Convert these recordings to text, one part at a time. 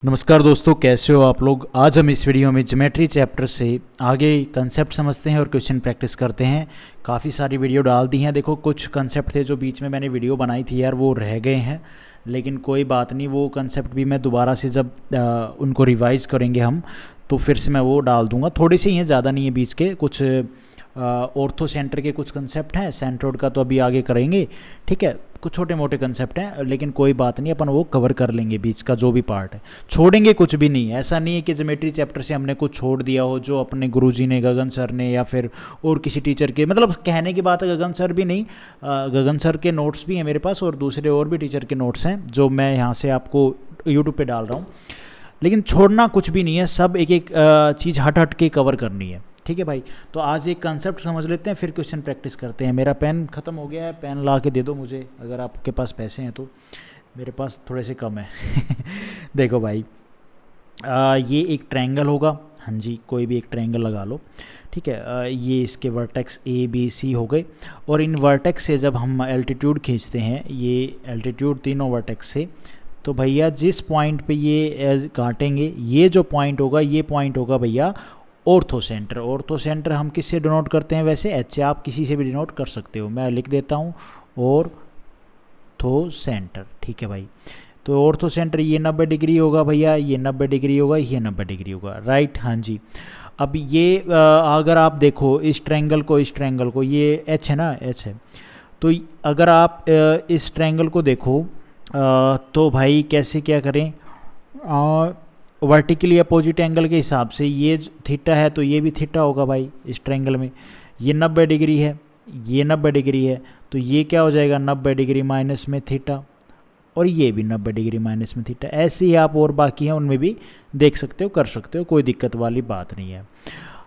नमस्कार दोस्तों, कैसे हो आप लोग। आज हम इस वीडियो में ज्योमेट्री चैप्टर से आगे कंसेप्ट समझते हैं और क्वेश्चन प्रैक्टिस करते हैं। काफ़ी सारी वीडियो डाल दी हैं। देखो, कुछ कंसेप्ट थे जो बीच में मैंने वीडियो बनाई थी यार, वो रह गए हैं, लेकिन कोई बात नहीं। वो कंसेप्ट भी मैं दोबारा से जब उनको रिवाइज़ करेंगे हम, तो फिर से मैं वो डाल दूंगा। थोड़े से ही हैं, ज़्यादा नहीं है। बीच के कुछ ऑर्थो सेंटर के कुछ कंसेप्ट हैं, सेंट्रोइड का तो अभी आगे करेंगे, ठीक है। कुछ छोटे मोटे कंसेप्ट हैं, लेकिन कोई बात नहीं, अपन वो कवर कर लेंगे। बीच का जो भी पार्ट है छोड़ेंगे कुछ भी नहीं। ऐसा नहीं है कि ज्योमेट्री चैप्टर से हमने कुछ छोड़ दिया हो, जो अपने गुरुजी ने, गगन सर ने, या फिर और किसी टीचर के, मतलब कहने की बात है, गगन सर भी नहीं, गगन सर के नोट्स भी हैं मेरे पास, और दूसरे और भी टीचर के नोट्स हैं जो मैं यहाँ से आपको यूट्यूब पे डाल रहा हूँ। लेकिन छोड़ना कुछ भी नहीं है, सब एक एक चीज़ हट हट के कवर करनी है, ठीक है भाई। तो आज एक कंसेप्ट समझ लेते हैं, फिर क्वेश्चन प्रैक्टिस करते हैं। मेरा पेन ख़त्म हो गया है, पेन ला के दे दो मुझे, अगर आपके पास पैसे हैं तो। मेरे पास थोड़े से कम है। देखो भाई, ये एक ट्रायंगल होगा। हाँ जी, कोई भी एक ट्रायंगल लगा लो, ठीक है। ये इसके वर्टेक्स ए बी सी हो गए, और इन वर्टेक्स से जब हम एल्टीट्यूड खींचते हैं, ये एल्टीट्यूड तीनों वर्टेक्स से, तो भैया जिस पॉइंट पे ये काटेंगे, ये जो पॉइंट होगा, ये पॉइंट होगा भैया ऑर्थो सेंटर। ऑर्थो सेंटर हम किससे डिनोट करते हैं? वैसे एच से, आप किसी से भी डिनोट कर सकते हो। मैं लिख देता हूँ ऑर्थो सेंटर, ठीक है भाई। तो ऑर्थो सेंटर ये 90 डिग्री होगा भैया, ये 90 डिग्री होगा, ये 90 डिग्री होगा, राइट। हाँ जी। अब ये अगर आप देखो इस ट्रायंगल को, इस ट्रायंगल को, ये एच है ना, एच है। तो अगर आप इस ट्रायंगल को देखो, तो भाई कैसे क्या करें, वर्टिकली अपोजिट एंगल के हिसाब से, ये थीटा है तो ये भी थीटा होगा भाई इस ट्रायंगल में। ये 90 डिग्री है, ये 90 डिग्री है, तो ये क्या हो जाएगा, 90 डिग्री माइनस में थीटा, और ये भी 90 डिग्री माइनस में थीटा। ऐसे ही आप और बाकी हैं उनमें भी देख सकते हो, कर सकते हो, कोई दिक्कत वाली बात नहीं है।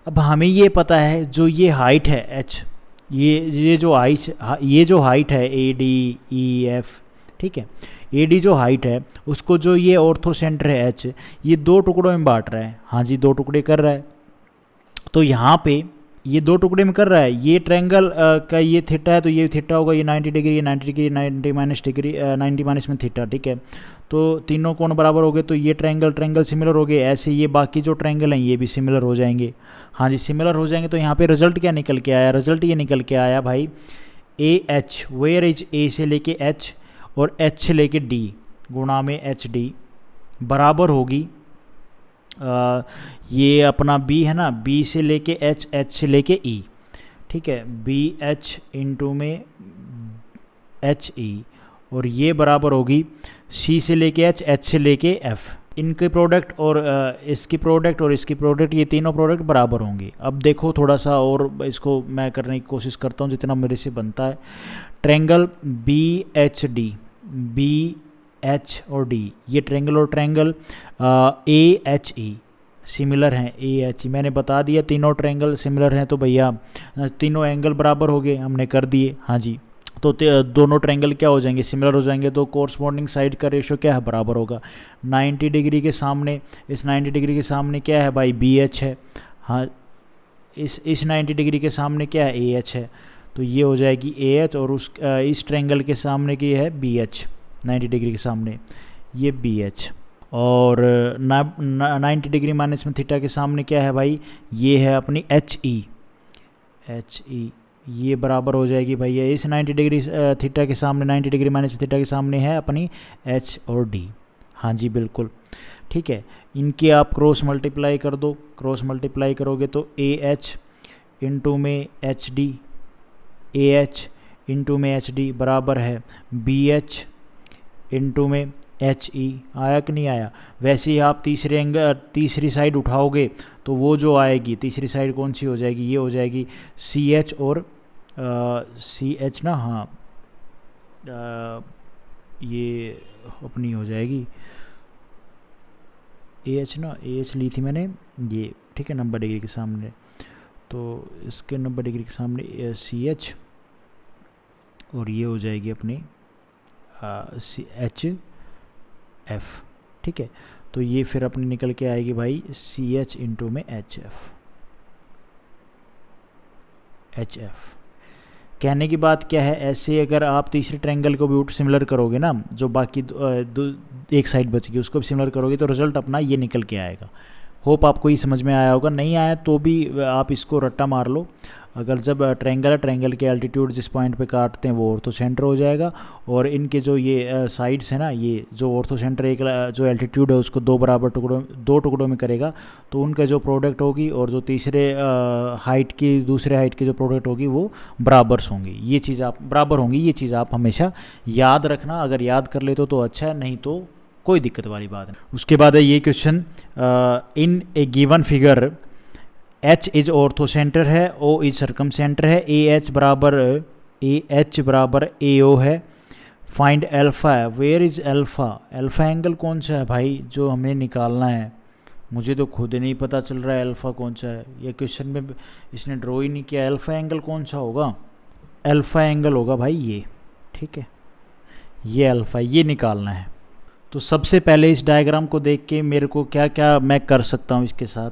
अब हमें ये पता है, जो ये हाइट है एच, ये जो हाइट है ए डी ई एफ, ठीक है। ए डी जो हाइट है, उसको जो ये ऑर्थो सेंटर है एच, ये दो टुकड़ों में बांट रहा है। हाँ जी, दो टुकड़े कर रहा है। तो यहाँ पे ये दो टुकड़े में कर रहा है। ये ट्रायंगल का ये थीटा है, तो ये थीटा होगा, ये 90 डिग्री, ये 90 डिग्री, 90 माइनस डिग्री, 90 माइनस में थीटा, ठीक है। तो तीनों कोण बराबर हो गए, तो ये ट्रायंगल सिमिलर हो गए। ऐसे ये बाकी जो ट्रायंगल हैं ये भी सिमिलर हो जाएंगे। हाँ जी, सिमिलर हो जाएंगे। तो यहाँ पे रिजल्ट क्या निकल के आया? रिजल्ट ये निकल के आया भाई, A H, where is A से लेके एच और एच से लेके डी गुणा में एच डी बराबर होगी, ये अपना बी है ना, बी से लेके एच, एच से लेके ई, ठीक है। बी एच इंटू में एच ई, और ये बराबर होगी सी से लेके एच, एच से लेके एफ। इनके प्रोडक्ट और इसकी प्रोडक्ट और इसकी प्रोडक्ट, ये तीनों प्रोडक्ट बराबर होंगे। अब देखो थोड़ा सा और इसको मैं करने की कोशिश करता हूँ जितना मेरे से बनता है। Triangle B H D, B H और डी, ये ट्रायंगल और triangle A H E similar हैं। ए एच ई मैंने बता दिया, तीनों ट्रायंगल सिमिलर हैं, तो भैया तीनों एंगल बराबर हो गए, हमने कर दिए। हाँ जी, तो दोनों ट्रायंगल क्या हो जाएंगे, सिमिलर हो जाएंगे। तो कोरस्पॉन्डिंग साइड का रेशो क्या है, बराबर होगा। 90 डिग्री के सामने, इस 90 डिग्री के सामने क्या है भाई, बी एच है। हाँ, इस 90 डिग्री के सामने क्या है, ए एच है। तो ये हो जाएगी ए एच, और इस ट्रायंगल के सामने की है बी एच, 90 डिग्री के सामने ये बी एच। और 90 डिग्री माइनस में थीटा के सामने क्या है भाई, ये है अपनी एच ई, एच ई, ये बराबर हो जाएगी भैया इस 90 डिग्री थीटा के सामने, 90 डिग्री माइनस में थीटा के सामने है अपनी एच और डी। हाँ जी बिल्कुल, ठीक है। इनके आप क्रॉस मल्टीप्लाई कर दो, क्रॉस मल्टीप्लाई करोगे तो ए एच इंटू में H D, A H into में एच डी बराबर है बी एच इंटू में एच ई। आया कि नहीं आया? वैसे ही आप तीसरी साइड उठाओगे तो वो जो आएगी तीसरी साइड कौन सी हो जाएगी, ये हो जाएगी सी एच और सी एच ना, हाँ ये अपनी हो जाएगी ए एच ना, ए एच ली थी मैंने ये, ठीक है, 90 डिग्री के सामने। तो इसके 90 डिग्री के सामने सी एच, और ये हो जाएगी अपनी सी एच एफ, ठीक है। तो ये फिर अपनी निकल के आएगी भाई सी एच इंटू में एच एफ, एच एफ। कहने की बात क्या है, ऐसे अगर आप तीसरे ट्रायंगल को भी सिमिलर करोगे ना, जो बाकी एक साइड बच गई उसको भी सिमिलर करोगे तो रिजल्ट अपना ये निकल के आएगा। होप आपको ये समझ में आया होगा, नहीं आया तो भी आप इसको रट्टा मार लो। अगर जब ट्रायंगल है, ट्रायंगल के एल्टीट्यूड जिस पॉइंट पे काटते हैं वो ऑर्थो सेंटर हो जाएगा, और इनके जो ये साइड्स है ना, ये जो ऑर्थो सेंटर एक जो एल्टीट्यूड है उसको दो टुकड़ों में करेगा, तो उनका जो प्रोडक्ट होगी और जो तीसरे हाइट की दूसरे हाइट की जो प्रोडक्ट होगी वो बराबर होंगी। ये चीज़ आप बराबर होंगी, ये चीज़ आप हमेशा याद रखना। अगर याद कर लेते हो तो अच्छा है, नहीं तो कोई दिक्कत वाली बात नहीं। उसके बाद है ये question, in a given figure H is orthocentre है, O इज सर्कम सेंटर है, AH बराबर AO है, फाइंड अल्फ़ा है, where is alpha, alpha angle कौन सा है भाई जो हमें निकालना है, मुझे तो खुद नहीं पता चल रहा है अल्फ़ा कौन सा है। ये क्वेश्चन में इसने ड्रॉ ही नहीं किया, अल्फ़ा एंगल कौन सा होगा, अल्फ़ा एंगल होगा भाई ये, ठीक है, ये अल्फ़ा, ये निकालना है। तो सबसे पहले इस डायग्राम को देख के मेरे को क्या क्या मैं कर सकता हूँ इसके साथ,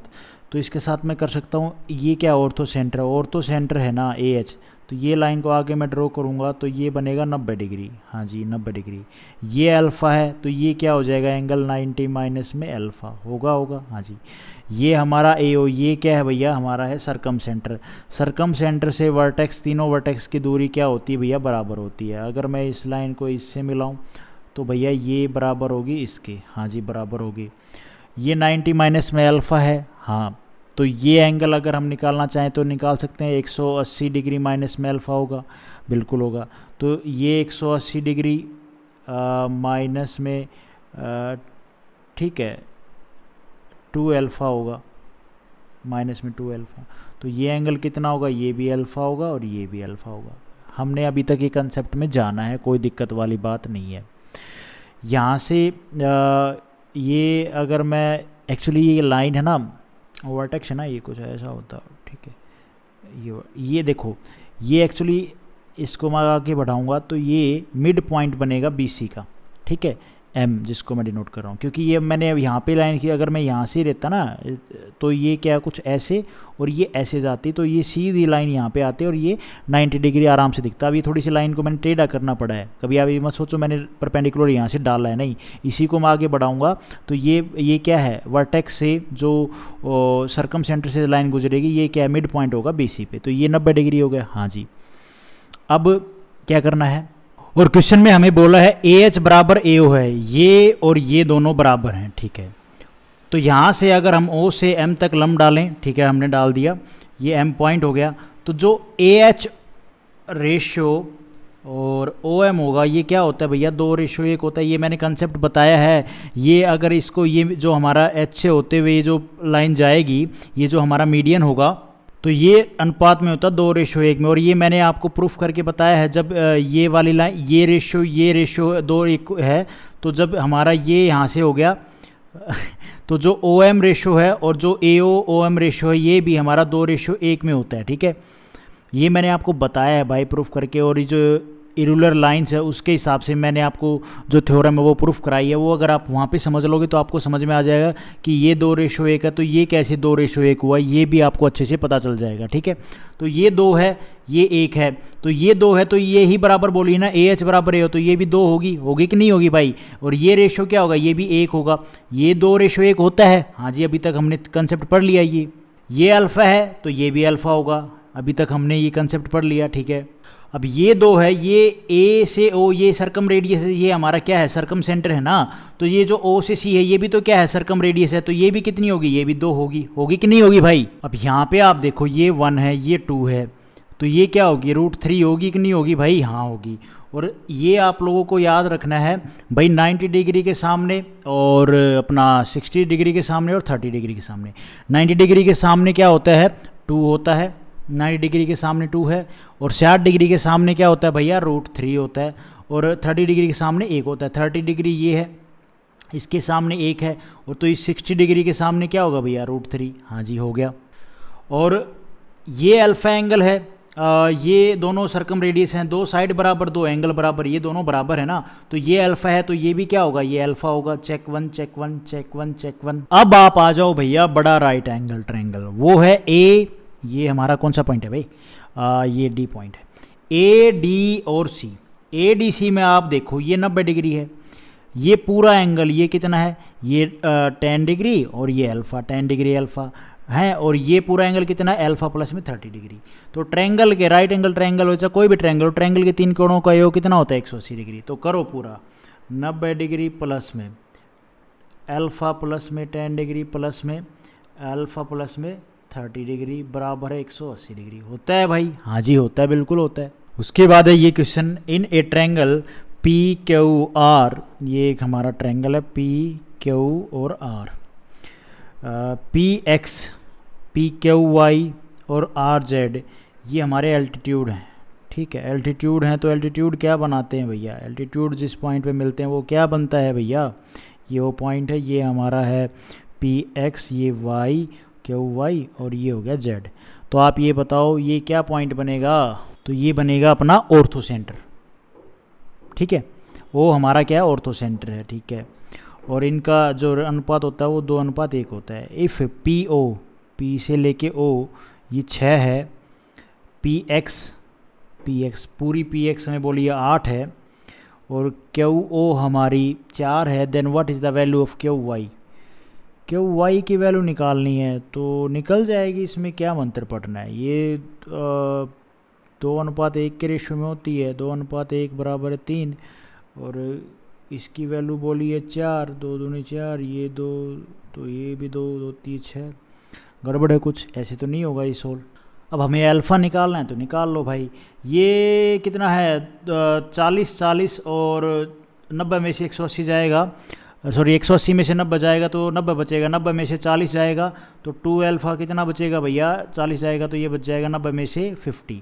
तो इसके साथ मैं कर सकता हूँ, ये क्या ऑर्थो सेंटर है, ऑर्थो सेंटर है ना AH, तो ये लाइन को आगे मैं ड्रॉ करूँगा तो ये बनेगा 90 डिग्री, हाँ जी 90 डिग्री। ये अल्फ़ा है तो ये क्या हो जाएगा, एंगल 90 माइनस में अल्फ़ा होगा, हाँ जी। ये हमारा AO, ये क्या है भैया, हमारा है सरकम सेंटर। सरकम सेंटर से वर्टेक्स, तीनों वर्टेक्स की दूरी क्या होती है भैया, बराबर होती है। अगर मैं इस लाइन को इससे मिलाऊँ तो भैया ये बराबर होगी इसके, हाँ जी बराबर होगी। ये 90 माइनस में अल्फ़ा है, हाँ, तो ये एंगल अगर हम निकालना चाहें तो निकाल सकते हैं, 180 डिग्री माइनस में अल्फ़ा होगा, बिल्कुल होगा। तो ये 180 डिग्री माइनस में ठीक है 2 अल्फ़ा होगा, माइनस में 2 अल्फ़ा, तो ये एंगल कितना होगा, ये भी अल्फ़ा होगा और ये भी अल्फ़ा होगा। हमने अभी तक ये कंसेप्ट में जाना है, कोई दिक्कत वाली बात नहीं है। यहाँ से ये अगर मैं एक्चुअली ये लाइन है ना, वर्टेक्स है ना, ये कुछ ऐसा होता है, ठीक है। ये देखो, ये एक्चुअली इसको मैं आगे बढ़ाऊंगा तो ये मिड पॉइंट बनेगा BC का, ठीक है, M जिसको मैं डिनोट कर रहा हूँ, क्योंकि ये मैंने अब यहाँ पे लाइन की, अगर मैं यहाँ से रहता ना तो ये क्या कुछ ऐसे और ये ऐसे जाती, तो ये सीधी लाइन यहाँ पे आती और ये 90 डिग्री आराम से दिखता। अभी थोड़ी सी लाइन को मैंने टेढ़ा करना पड़ा है, कभी अभी मत सोचो मैंने परपेंडिकुलर यहाँ से डाला है, नहीं, इसी को मैं आगे बढ़ाऊँगा तो ये क्या है, वर्टेक्स से जो सरकम सेंटर से लाइन गुजरेगी, ये क्या है, मिड पॉइंट होगा BC पे, तो ये 90 डिग्री हो गया, हाँ जी। अब क्या करना है, और क्वेश्चन में हमें बोला है AH बराबर AO है, ये और ये दोनों बराबर हैं, ठीक है। तो यहाँ से अगर हम O से M तक लंब डालें, ठीक है, हमने डाल दिया, ये M पॉइंट हो गया, तो जो AH रेशियो और OM होगा, ये क्या होता है भैया, 2:1 होता है। ये मैंने कंसेप्ट बताया है। ये अगर इसको, ये जो हमारा H से होते हुए ये जो लाइन जाएगी, ये जो हमारा मीडियन होगा, तो ये अनुपात में होता है 2:1 में। और ये मैंने आपको प्रूफ करके बताया है, जब ये वाली लाइन, ये रेशियो 2:1 है, तो जब हमारा ये यहाँ से हो गया तो जो OM रेशियो है और जो AO OM रेशियो है, ये भी हमारा 2:1 में होता है, ठीक है। ये मैंने आपको बताया है भाई प्रूफ करके, और ये जो इरूलर लाइंस है उसके हिसाब से मैंने आपको जो थ्योरम है वो प्रूफ कराई है। वो अगर आप वहाँ पे समझ लोगे तो आपको समझ में आ जाएगा कि ये 2:1 है, तो ये कैसे 2:1 हुआ, ये भी आपको अच्छे से पता चल जाएगा, ठीक है। तो ये 2 है, ये 1 है, तो ये 2 है, तो ये ही बराबर बोली ना, AH बराबर A हो, तो ये भी 2 होगी कि नहीं होगी भाई। और ये रेशियो क्या होगा, ये भी 1 होगा। ये 2:1 होता है, हाँ जी, अभी तक हमने कंसेप्ट पढ़ लिया। ये अल्फ़ा है तो ये भी अल्फ़ा होगा, अभी तक हमने ये कंसेप्ट पढ़ लिया, ठीक है। अब ये 2 है, ये A से O, ये सरकम रेडियस है, ये हमारा क्या है, सरकम सेंटर है ना। तो ये जो O से C है, ये भी तो क्या है, सरकम रेडियस है, तो ये भी कितनी होगी, ये भी 2 होगी कि नहीं होगी भाई। अब यहाँ पे आप देखो, ये 1 है, ये 2 है, तो ये क्या होगी, √3 होगी कि नहीं होगी भाई, हाँ होगी। और ये आप लोगों को याद रखना है भाई, 90 डिग्री के सामने और अपना 60 डिग्री के सामने और 30 डिग्री के सामने। 90 डिग्री के सामने क्या होता है, 2 होता है, 90 डिग्री के सामने 2 है, और 60 डिग्री के सामने क्या होता है भैया, √3 होता है, और 30 डिग्री के सामने 1 होता है। 30 डिग्री ये है, इसके सामने 1 है, और तो इस 60 डिग्री के सामने क्या होगा भैया, √3, हाँ जी हो गया। और ये अल्फ़ा एंगल है, ये दोनों सरकम रेडियस हैं, 2 साइड बराबर, 2 एंगल बराबर, ये दोनों बराबर है ना, तो ये अल्फ़ा है, तो ये भी क्या होगा, ये अल्फ़ा होगा। Check 1 check 1 check 1 check 1। अब आप आ जाओ भैया बड़ा राइट एंगल ट्रायंगल, वो है A, ये हमारा कौन सा पॉइंट है भाई, ये D पॉइंट है। ए डी और सी, ए डी सी में आप देखो ये 90 डिग्री है, ये पूरा एंगल ये कितना है, ये 10 डिग्री और ये अल्फ़ा 10 डिग्री अल्फ़ा है, और ये पूरा एंगल कितना है, अल्फ़ा प्लस में 30 डिग्री। तो ट्रायंगल के राइट एंगल ट्रायंगल हो चाहे कोई भी ट्रायंगल हो, ट्रायंगल के 3 कोणों का योग कितना होता है 180 डिग्री। तो करो पूरा 90 डिग्री प्लस में अल्फ़ा प्लस में 10 डिग्री प्लस में अल्फ़ा प्लस में 30 डिग्री बराबर है 180 डिग्री। होता है भाई? हाँ जी होता है, बिल्कुल होता है। उसके बाद है ये question, in a triangle P Q R, ये एक हमारा ट्रायंगल है पी क्यू और R, P X P Q Y और आर जेड ये हमारे एल्टीट्यूड हैं। ठीक है, एल्टीट्यूड हैं तो एल्टीट्यूड क्या बनाते हैं भैया, एल्टीट्यूड जिस पॉइंट पे मिलते हैं वो क्या बनता है भैया, ये वो पॉइंट है, ये हमारा है पी एक्स, ये वाई क्यू वाई और ये हो गया जेड। तो आप ये बताओ ये क्या पॉइंट बनेगा, तो ये बनेगा अपना ऑर्थो सेंटर। ठीक है, वो हमारा क्या है ऑर्थो सेंटर है। ठीक है, और इनका जो अनुपात होता है वो 2:1 होता है। इफ़ पी ओ, पी से लेके ओ ये 6 है, पी एक्स पूरी पी एक्स हमें बोलिए 8 है और क्यू ओ हमारी 4 है, then what is the value of Q Y, Q Y की वैल्यू निकालनी है तो निकल जाएगी, इसमें क्या मंत्र पढ़ना है। ये 2:1 के रेशो में होती है, 2:1 बराबर है 3 और इसकी वैल्यू बोली है 4, 2 दूनी 4, ये 2 तो ये भी 2 2 3 6, गड़बड़ है कुछ, ऐसे तो नहीं होगा ये सोल्व। अब हमें अल्फ़ा निकालना है तो निकाल लो भाई। ये कितना है 40 और 90 में से 180 जाएगा, सॉरी 180 में से 90 जाएगा तो 90 बचेगा, 90 में से 40 जाएगा तो 2 अल्फ़ा कितना बचेगा भैया, 40 जाएगा तो ये बच जाएगा 90 में से 50,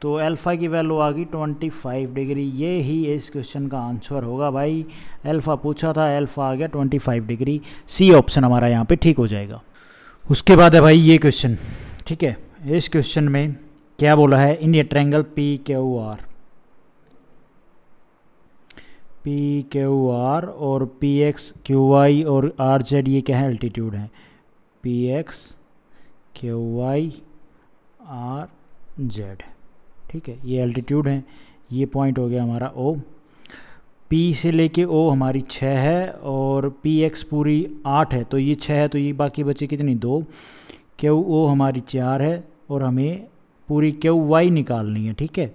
तो अल्फ़ा की वैल्यू आ गई 25 डिग्री। ये ही इस क्वेश्चन का आंसर होगा भाई, अल्फ़ा पूछा था, अल्फ़ा आ गया 25 डिग्री। सी ऑप्शन हमारा यहाँ पे ठीक हो जाएगा। उसके बाद है भाई ये क्वेश्चन। ठीक है, इस क्वेश्चन में क्या बोला है, in a triangle P Q R और पी एक्स क्यू वाई और आर जेड ये क्या है एल्टीट्यूड है, P X Q Y R Z. ठीक है, ये एल्टीट्यूड है, ये पॉइंट हो गया हमारा ओ, पी से लेके ओ हमारी 6 है और पी एक्स पूरी 8 है तो ये 6 है तो ये बाकी बचे कितनी 2, क्यू ओ हमारी 4 है और हमें पूरी क्यू वाई निकालनी है। ठीक है,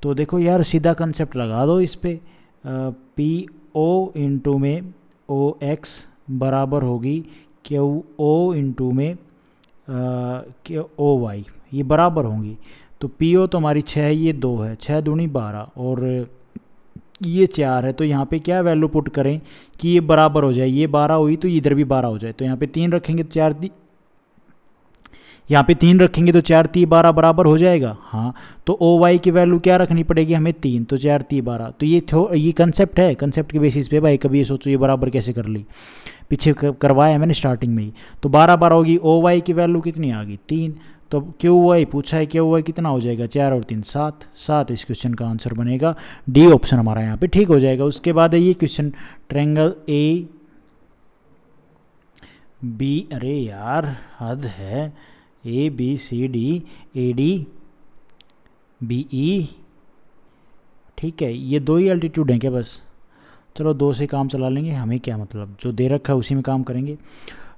तो देखो यार सीधा कंसेप्ट लगा दो इस पर, पी ओ इंटू में ओ एक्स बराबर होगी क्यू ओ इंटू में क्यू ओ वाई, ये बराबर होंगी। तो पी ओ तो हमारी 6 है, ये 2 है, 6 दूनी 12 और ये 4 है, तो यहाँ पे क्या वैल्यू पुट करें कि ये बराबर हो जाए, ये 12 हुई तो इधर भी 12 हो जाए, तो यहाँ पे 3 रखेंगे तो 4 यहाँ पे 3 रखेंगे तो 4 3 12 बराबर हो जाएगा। हाँ, तो ओ वाई की वैल्यू क्या रखनी पड़ेगी हमें 3, तो 4 3 12। तो ये कंसेप्ट है, कंसेप्ट के बेसिस पे भाई कभी ये सोचो ये बराबर कैसे कर ली, पीछे करवाया है मैंने स्टार्टिंग में ही। तो 12 12 होगी, ओ वाई की वैल्यू कितनी आ गई 3, तो क्यू वाई पूछा है, क्यू वाई कितना हो जाएगा 4 और 3 7, इस क्वेश्चन का आंसर बनेगा डी ऑप्शन हमारा यहाँ पे ठीक हो जाएगा। उसके बाद है ये क्वेश्चन, ट्रायंगल ए बी, अरे यार हद है, A B C D A D B E. ठीक है, ये 2 ही एल्टीट्यूड हैं क्या बस, चलो 2 से काम चला लेंगे, हमें क्या मतलब, जो दे रखा है उसी में काम करेंगे।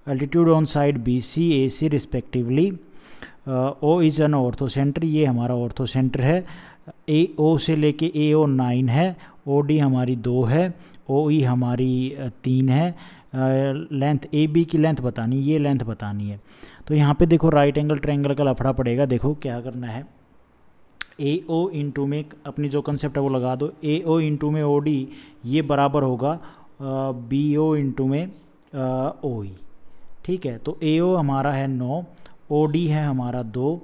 Altitude on side B C A C respectively, O is an orthocentre, ये हमारा ऑर्थो सेंटर है। ए ओ से लेके ए ओ 9 है, ओ डी हमारी 2 है, ओ ई हमारी 3 है। लेंथ ए बी की लेंथ बतानी, ये लेंथ बतानी है। तो यहाँ पे देखो राइट एंगल ट्रायंगल का लफड़ा पड़ेगा। देखो क्या करना है, ए ओ इंटू में अपनी जो कंसेप्ट है वो लगा दो, ए ओ इंटू में ओ डी ये बराबर होगा बी ओ इंटू में ओ ई। ठीक है, तो ए ओ हमारा है 9, ओ डी है हमारा 2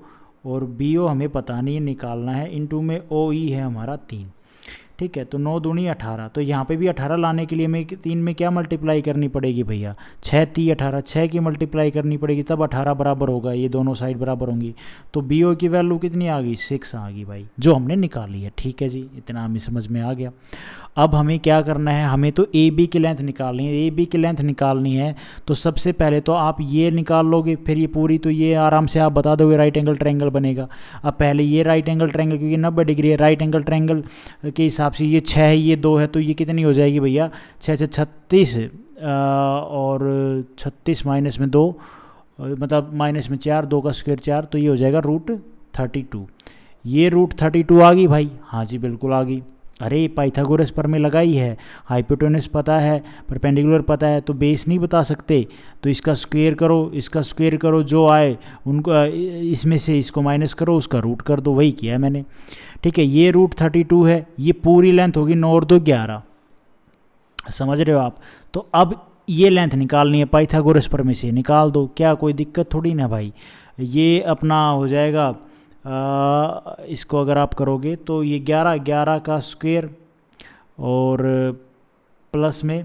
और बी ओ हमें पता नहीं है निकालना है, इंटू में ओ ई है हमारा 3। ठीक है। तो 9 दूनी 18, तो यहाँ पे भी 18 लाने के लिए हमें 3 में क्या मल्टीप्लाई करनी पड़ेगी भैया, 6 3 18, 6 की मल्टीप्लाई करनी पड़ेगी, तब 18 बराबर होगा, ये दोनों साइड बराबर होंगी। तो बी ओ की वैल्यू कितनी आ गई, 6 आ गई भाई, जो हमने निकाली है। ठीक है जी, इतना हमें समझ में आ गया। अब हमें क्या करना है, हमें तो ए बी की लेंथ निकालनी है। ए बी की लेंथ निकालनी है तो सबसे पहले तो आप ये निकाल लोगे, फिर ये पूरी, तो ये आराम से आप बता दोगे राइट एंगल ट्रायंगल बनेगा। अब पहले ये राइट एंगल ट्रायंगल, क्योंकि 90 डिग्री है, राइट एंगल ट्रायंगल के हिसाब से ये 6 है, ये 2 है, तो ये कितनी हो जाएगी भैया, 6 से 36 और 36 माइनस में 2, मतलब माइनस में 4, 2 का स्क्वायर 4, तो ये हो जाएगा √32। ये √32 आ गई भाई, हाँ जी बिल्कुल आ गई। अरे पाइथागोरस पर में लगाई है, हाइपोटेनस पता है, परपेंडिकुलर पता है, तो बेस नहीं बता सकते, तो इसका स्क्वायर करो, इसका स्क्वायर करो, जो आए उनको इसमें से इसको माइनस करो, उसका रूट कर दो, वही किया है मैंने। ठीक है, ये √32 है, ये पूरी लेंथ होगी 9 और 2 11, समझ रहे हो आप। तो अब ये लेंथ निकालनी है, पाइथागोरस पर में से निकाल दो, क्या कोई दिक्कत थोड़ी ना भाई। ये अपना हो जाएगा, इसको अगर आप करोगे तो ये 11 का स्क्वायर और प्लस में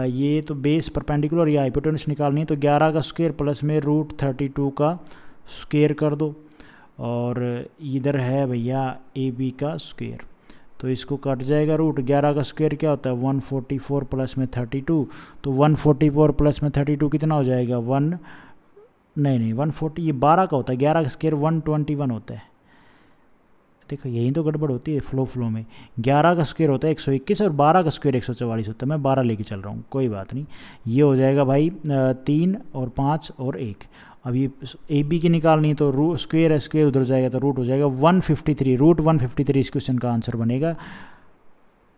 ये तो बेस परपेंडिकुलर या हाइपोटेनस निकालनी है, तो 11 का स्क्वायर प्लस में √32 का स्क्वायर कर दो, और इधर है भैया ए बी का स्क्वायर, तो इसको कट जाएगा। √11 का स्क्वायर क्या होता है, 144 प्लस में 32, तो 144 प्लस में 32 कितना हो जाएगा, 140, ये 12 का होता है, 11 का स्क्वायर 121 होता है। देखो यही तो गड़बड़ होती है फ्लो में, 11 का स्क्वायर होता है 121 और 12 का स्क्वायर 144 होता है, मैं 12 लेके चल रहा हूँ, कोई बात नहीं। ये हो जाएगा भाई 3 और 5 और 1। अब ये ए बी की निकालनी है, तो स्क्वायर है, स्क्वायर उधर जाएगा तो रूट हो जाएगा 153, √153 इस क्वेश्चन का आंसर बनेगा।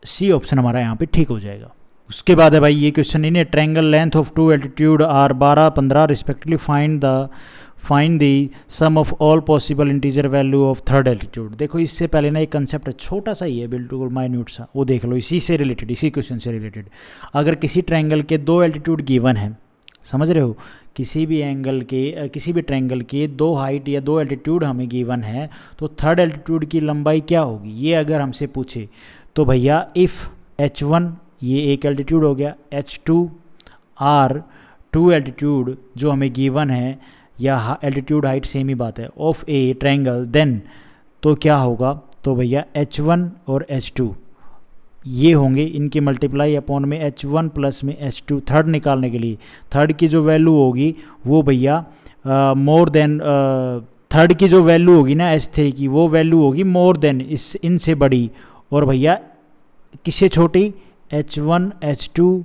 सी ऑप्शन हमारा यहाँ पे ठीक हो जाएगा। उसके बाद है भाई ये क्वेश्चन इन्हें triangle length of 2 altitude are 12 15 respectively find the sum of all possible integer value of third altitude. देखो इससे पहले ना एक कंसेप्ट है, छोटा सा ही है बिल्कुल माइन्यूट सा, वो देख लो, इसी से रिलेटेड, इसी क्वेश्चन से रिलेटेड। अगर किसी ट्रायंगल के 2 एल्टीट्यूड गिवन है, समझ रहे हो, किसी भी एंगल के किसी भी ट्रायंगल के 2 हाइट या 2 एल्टीट्यूड हमें गिवन है, तो थर्ड एल्टीट्यूड की लंबाई क्या होगी, ये अगर हमसे पूछे तो भैया इफ़ H1 ये एक एल्टीट्यूड हो गया, H2 R 2 एल्टीट्यूड जो हमें गिवन है, या एल्टीट्यूड हाइट सेम ही बात है, ऑफ ए ट्रायंगल, देन तो क्या होगा, तो भैया H1 और H2 ये होंगे, इनकी मल्टीप्लाई अपॉन में H1 प्लस में H2, थर्ड निकालने के लिए थर्ड की जो वैल्यू होगी वो भैया मोर देन थर्ड की जो वैल्यू होगी ना H3 की, वो वैल्यू होगी मोर देन इनसे बड़ी, और भैया किससे छोटी, H1 H2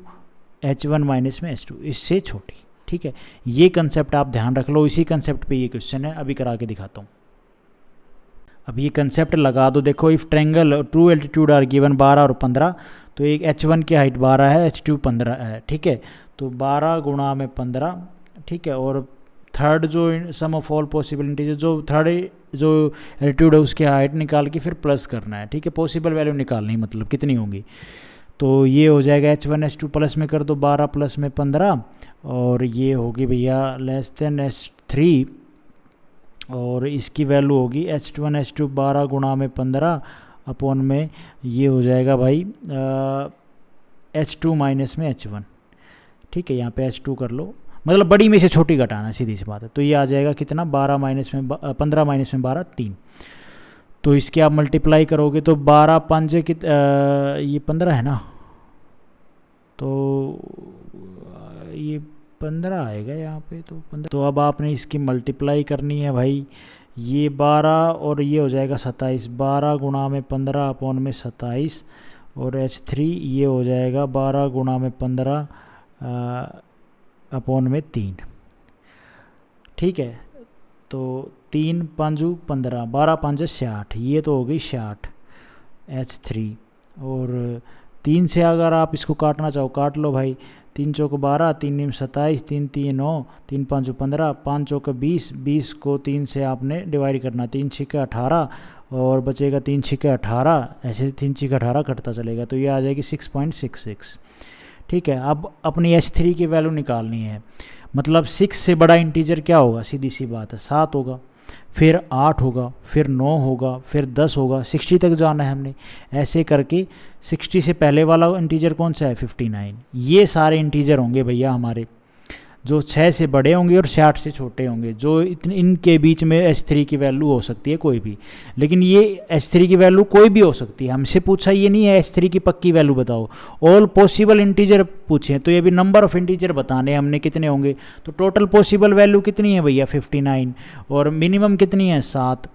H1 माइनस में H2 इससे छोटी। ठीक है, ये कंसेप्ट आप ध्यान रख लो, इसी कंसेप्ट पे ये क्वेश्चन है, अभी करा के दिखाता हूँ। अब ये कंसेप्ट लगा दो, देखो if triangle 2 altitude are given 12 और 15, तो एक H1 की हाइट 12 है, H2 15 है। ठीक है, तो 12 गुणा में 15, ठीक है, और थर्ड जो सम ऑफ ऑल पॉसिबल इंटीजर, जो थर्ड जो एल्टीट्यूड है उसकी हाइट निकाल के फिर प्लस करना है। ठीक है, पॉसिबल वैल्यू निकालनी, मतलब कितनी होंगी, तो ये हो जाएगा H1 H2 प्लस में कर दो 12 प्लस में 15, और ये होगी भैया लेस देन H3, और इसकी वैल्यू होगी H1 H2 12 गुणा में 15 अपॉन में ये हो जाएगा भाई H2 माइनस में H1। ठीक है, यहाँ पे H2 कर लो, मतलब बड़ी में से छोटी घटाना, सीधी सी बात है। तो ये आ जाएगा कितना, 12 माइनस में 15 माइनस में 12 3, तो इसके आप मल्टीप्लाई करोगे तो 12 5 ये 15 है ना, तो ये 15 आएगा यहाँ पे, तो 15। तो अब आपने इसकी मल्टीप्लाई करनी है भाई, ये 12 और ये हो जाएगा 27, 12 गुणा में 15 अपॉन में 27, और H3 ये हो जाएगा 12 गुणा में 15 अपॉन में 3। ठीक है, तो 3 5 15, 12 5 60, ये तो हो गई 60 H3, और 3 से अगर आप इसको काटना चाहो काट लो भाई, 3 चौक 12, 3 नीम 27, 3 3 9, 3 5 15, 5 चौक 20, 20 को 3 से आपने डिवाइड करना, 3 6 18, और बचेगा 3 6 18, ऐसे 3 6 18 कटता चलेगा, तो ये आ जाएगी 6.66। ठीक है, अब अपनी H3 की वैल्यू निकालनी है, मतलब 6 से बड़ा इंटीजर क्या होगा, सीधी सी बात है 7 होगा। फिर 8 होगा, फिर 9 होगा, फिर 10 होगा, 60 तक जाना है हमने। ऐसे करके 60 से पहले वाला इंटीजर कौन सा है 59। ये सारे इंटीजर होंगे भैया हमारे, जो 6 से बड़े होंगे और 60 से छोटे होंगे, जो इतने इनके बीच में h3 की वैल्यू हो सकती है कोई भी। लेकिन ये h3 की वैल्यू कोई भी हो सकती है, हमसे पूछा ये नहीं है h3 की पक्की वैल्यू बताओ, ऑल पॉसिबल इंटीजर पूछे। तो ये भी नंबर ऑफ इंटीजर बताने हमने कितने होंगे। तो टोटल पॉसिबल वैल्यू कितनी है भैया 59, और मिनिमम कितनी है 7।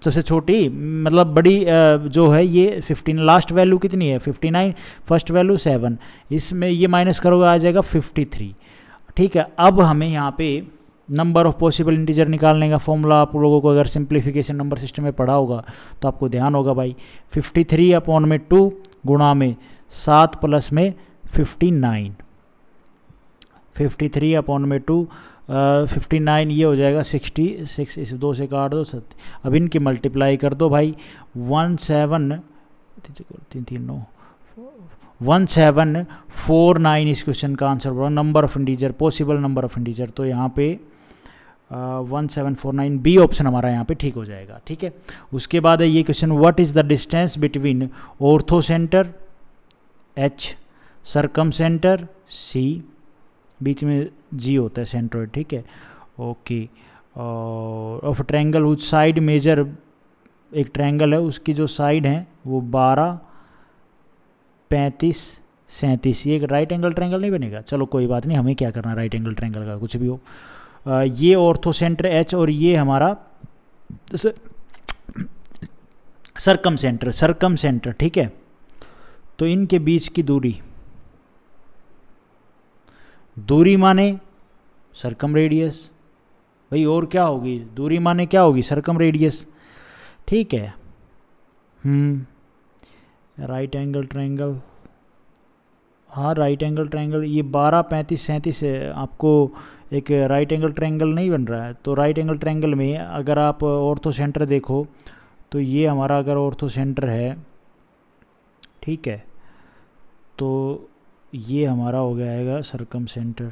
सबसे छोटी मतलब बड़ी जो है ये 15, लास्ट वैल्यू कितनी है 59, फर्स्ट वैल्यू 7, इसमें ये माइनस करोगे आ जाएगा 53। ठीक है, अब हमें यहाँ पे नंबर ऑफ पॉसिबल इंटीजर निकालने का फॉर्मूला आप लोगों को अगर सिंप्लीफिकेशन नंबर सिस्टम में पढ़ा होगा तो आपको ध्यान होगा भाई, 53 अपॉन में 2 गुणा में 7 प्लस में 59, 53 अपॉन में 2 59, ये हो जाएगा 66, इस 2 से काट दो 7। अब इनकी मल्टीप्लाई कर दो भाई, 1749 इस क्वेश्चन का आंसर होगा। Number of integer, possible number of integer, तो यहाँ पे 1749 बी ऑप्शन हमारा यहाँ पे ठीक हो जाएगा। ठीक है, उसके बाद है ये question, what is the distance between orthocentre H, circumcentre C, बीच में G होता है सेंट्रोइड। ठीक है, ओके, और of triangle whose side measure, एक ट्रायंगल है उसकी जो साइड है वो 12, 35, 37। ये एक राइट एंगल ट्रायंगल नहीं बनेगा, चलो कोई बात नहीं, हमें क्या करना राइट एंगल ट्रायंगल का कुछ भी हो। ये ऑर्थो सेंटर H और ये हमारा सरकम सेंटर। ठीक है, तो इनके बीच की दूरी माने सरकम रेडियस भाई, और क्या होगी, दूरी माने क्या होगी सरकम रेडियस। ठीक है, राइट एंगल ट्रायंगल, हाँ राइट एंगल ट्रायंगल, ये 12, 35, 37 है, आपको एक राइट एंगल ट्रायंगल नहीं बन रहा है। तो राइट एंगल ट्रायंगल में अगर आप ऑर्थो सेंटर देखो तो ये हमारा अगर ऑर्थो सेंटर है, ठीक है, तो ये हमारा हो जाएगा सरकम सेंटर।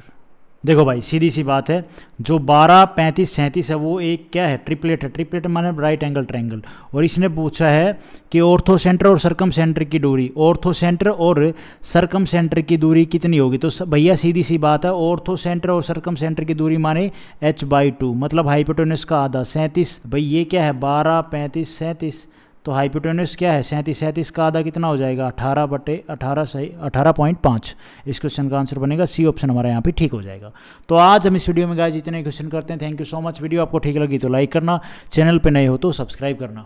देखो भाई सीधी सी बात है, जो 12, 35, 37 है वो एक क्या है ट्रिपलेट है, ट्रिपलेट माने राइट एंगल ट्रायंगल। और इसने पूछा है कि ऑर्थो सेंटर और सरकम सेंटर की दूरी, ऑर्थो सेंटर और सरकम सेंटर की दूरी कितनी होगी। तो भैया सीधी सी बात है, ऑर्थो सेंटर और सरकम सेंटर की दूरी माने h/2, मतलब हाइपोटेनस का आधा 37। भाई ये क्या है 12, 35, 37, तो हाइपोटेनस क्या है 37 का आधा कितना हो जाएगा 18/18, सही 18.5। इस क्वेश्चन का आंसर बनेगा सी ऑप्शन हमारा यहाँ पे ठीक हो जाएगा। तो आज हम इस वीडियो में गाइस इतने क्वेश्चन करते हैं। Thank you so much. Video आपको ठीक लगी तो लाइक करना, चैनल पे नए हो तो सब्सक्राइब करना।